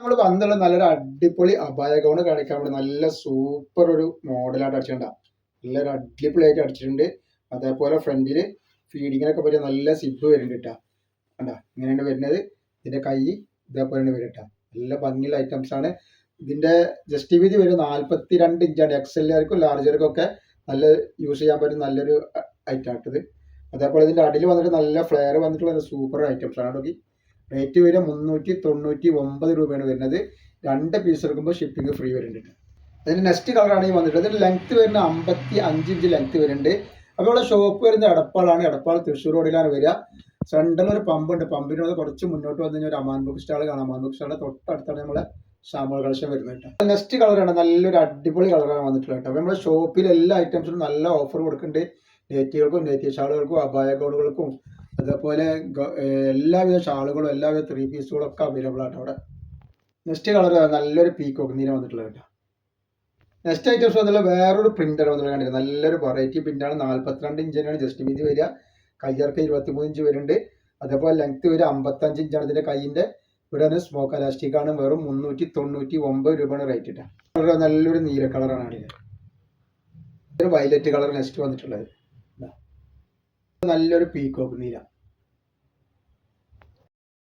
നമ്മൾ വന്നുള്ള നല്ലൊരു അടിപൊളി അബായ ഗൗൺ കാണിക്കാൻ വേണ്ടി നല്ല സൂപ്പർ ഒരു മോഡലായിട്ട് അടിച്ചിട്ടുണ്ട്. നല്ലൊരു അടിപൊളിയായിട്ട് അടിച്ചിട്ടുണ്ട്. അതേപോലെ ഫ്രണ്ടിൽ ഫീഡിങ്ങിനൊക്കെ പറ്റിയ നല്ല സിബ് വരുന്നുണ്ട് കേട്ടോ. കണ്ടാ ഇങ്ങനെയാണ് വരുന്നത്. ഇതിന്റെ കൈ ഇതേപോലെയാണ് വരും കേട്ടോ. നല്ല ഭംഗിയുള്ള ഐറ്റംസ് ആണ്. ഇതിന്റെ ജസ്റ്റ് വീതി വരും 42 ഇഞ്ചാണ്. എക്സെല്ലുകാർക്കും ലാർജർക്കും ഒക്കെ നല്ല യൂസ് ചെയ്യാൻ പറ്റും നല്ലൊരു ഐറ്റം ആട്ടത്. അതേപോലെ ഇതിന്റെ അടിയിൽ വന്നിട്ട് നല്ല ഫ്ലെയർ വന്നിട്ടുള്ള സൂപ്പർ ഐറ്റംസ് ആണ് കേട്ടോ. റേറ്റ് വരെ 399 രൂപയാണ് വരുന്നത്. 2 പീസ് എടുക്കുമ്പോൾ ഷിപ്പിംഗ് ഫ്രീ വരുന്നുണ്ട്. അതിന് നെക്സ്റ്റ് കളറാണ് ഈ വന്നിട്ട്. അതിന് ലെങ്ത് വരുന്ന 55 ഇഞ്ച് ലെങ്ത് വരുന്നുണ്ട്. അപ്പോൾ ഇവിടെ ഷോപ്പ് വരുന്നത് എടപ്പാളാണ്. എടപ്പാൾ തൃശ്ശൂർ റോഡിലാണ് വരിക. സെൻട്രൽ ഒരു പമ്പുണ്ട്. പമ്പിനോട് കുറച്ച് മുന്നോട്ട് വന്നു കഴിഞ്ഞാൽ ഒരു അമാൻ ബുക്ക് സ്റ്റാൾ കാണാം. അമാൻ ബുക്ക് സ്റ്റാളിന്റെ തൊട്ടടുത്താണ് നമ്മളെ ഷാമോൾ കളക്ഷൻ വരുന്നത് കേട്ടോ. നെക്സ്റ്റ് കളറാണ് നല്ലൊരു അടിപൊളി കളറാണ് വന്നിട്ടുള്ളത് കേട്ടോ. അപ്പോൾ നമ്മുടെ ഷോപ്പിൽ എല്ലാ ഐറ്റംസിനും നല്ല ഓഫർ കൊടുക്കുന്നുണ്ട്. നെറ്റികൾക്കും നെറ്റി ഷാളുകൾക്കും അബായ ഗൗണുകൾക്കും അതേപോലെ എല്ലാവിധ ഷാളുകളും എല്ലാവിധ 3 പീസുകളും ഒക്കെ അവൈലബിൾ ആണ് അവിടെ. നെക്സ്റ്റ് കളർ നല്ലൊരു പീക്കോക്ക് നീല വന്നിട്ടുള്ളത് കേട്ടോ. നെക്സ്റ്റ് ഐറ്റംസ് വന്നുള്ള വേറൊരു പ്രിന്റാണ് വന്നിട്ടുള്ളത്. കണ്ടിട്ട് നല്ലൊരു വെറൈറ്റി പ്രിന്റാണ്. 42 ഇഞ്ചിനാണ് ജസ്റ്റ് വീതി വരിക. കയ്യർക്ക് 23 ഇഞ്ച് വരുന്നുണ്ട്. അതേപോലെ ലെങ്ത് വരിക 55 ഇഞ്ചാണ്. ഇതിന്റെ കൈയിന്റെ ഇവിടെ സ്മോക്ക് അലാസ്റ്റിക് ആണ്. വെറും 399 രൂപയാണ് റേറ്റ് ഇട്ടാ. നല്ലൊരു നീല കളറാണ്. ഒരു വയലറ്റ് കളർ നെക്സ്റ്റ് വന്നിട്ടുള്ളത്. നല്ലൊരു പീക്കോക്ക് നീല.